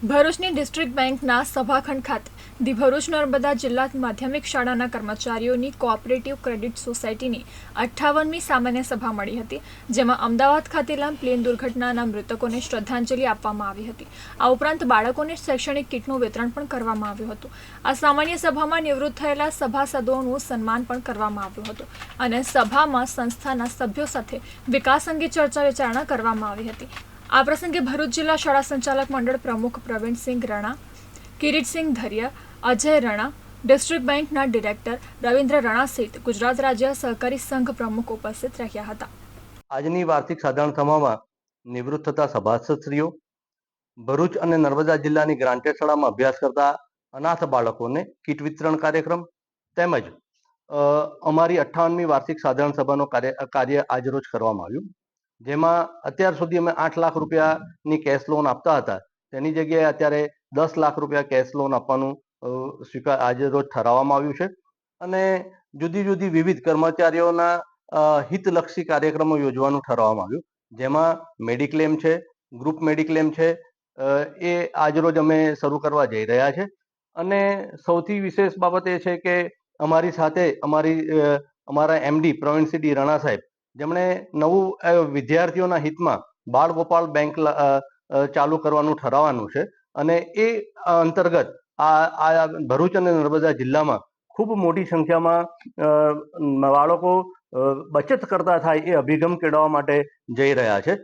ભરૂચની ડિસ્ટ્રિક્ટ બેંકના સભાખંડ ખાતે ધી ભરૂચ નર્મદા જિલ્લા માધ્યમિક શાળાના કર્મચારીઓની કોઓપરેટિવ ક્રેડિટ સોસાયટીની 58મી સામાન્ય સભા મળી હતી, જેમાં અમદાવાદ ખાતેના પ્લેન દુર્ઘટનાના મૃતકોને શ્રદ્ધાંજલિ આપવામાં આવી હતી. આ ઉપરાંત બાળકોને શૈક્ષણિક કીટનું વિતરણ પણ કરવામાં આવ્યું હતું. આ સામાન્ય સભામાં નિવૃત્ત થયેલા સભાસદોનું સન્માન પણ કરવામાં આવ્યું હતું અને સભામાં સંસ્થાના સભ્યો સાથે વિકાસ અંગે ચર્ચા વિચારણા કરવામાં આવી હતી. આ પ્રસંગે ભરૂચ જિલ્લા શાળા સંચાલક મંડળ પ્રમુખ પ્રવીણસિંહ રણા, કિરીટસિંહ ધરિયા, અજય રણા, ડિસ્ટ્રિક્ટ બેંકના ડિરેક્ટર રવિન્દ્ર રણા સહિત ગુજરાત રાજ્ય સહકારી સંઘ પ્રમુખ ઉપસ્થિત રહ્યા હતા. આજની વાર્ષિક સાધારણ સભામાં નિવૃત્ત થતા સભાસદશ્રીઓ, ભરૂચ અને નર્મદા જિલ્લાની ગ્રાન્ટેડ શાળામાં અભ્યાસ કરતા અનાથ બાળકોને કીટ વિતરણ કાર્યક્રમ તેમજ અમારી 58મી વાર્ષિક સાધારણ સભાનો કાર્ય આજરોજ કરવામાં આવ્યું, જેમાં અત્યાર સુધી અમે 8 લાખ રૂપિયાની કેશ લોન આપતા હતા, તેની જગ્યાએ અત્યારે 10 લાખ રૂપિયા કેશ લોન આપવાનું આજે રોજ ઠરાવવામાં આવ્યું છે અને જુદી જુદી વિવિધ કર્મચારીઓના હિતલક્ષી કાર્યક્રમો યોજવાનું ઠરાવવામાં આવ્યું, જેમાં મેડિક્લેમ છે, ગ્રુપ મેડિક્લેમ છે, એ આજરોજ અમે શરૂ કરવા જઈ રહ્યા છે. અને સૌથી વિશેષ બાબત એ છે કે અમારી સાથે અમારા એમડી પ્રવીણસિંહ ડી રણા સાહેબ, જેમણે નવું વિદ્યાર્થીઓના હિતમાં બાળ ગોપાલ બેંક ચાલુ કરવાનું ઠરાવવાનું છે અને એ અંતર્ગત આ ભરૂચ અને નર્મદા જિલ્લામાં ખૂબ મોટી સંખ્યામાં બાળકો બચત કરતા થાય એ અભિગમ કેળવવા માટે જઈ રહ્યા છે.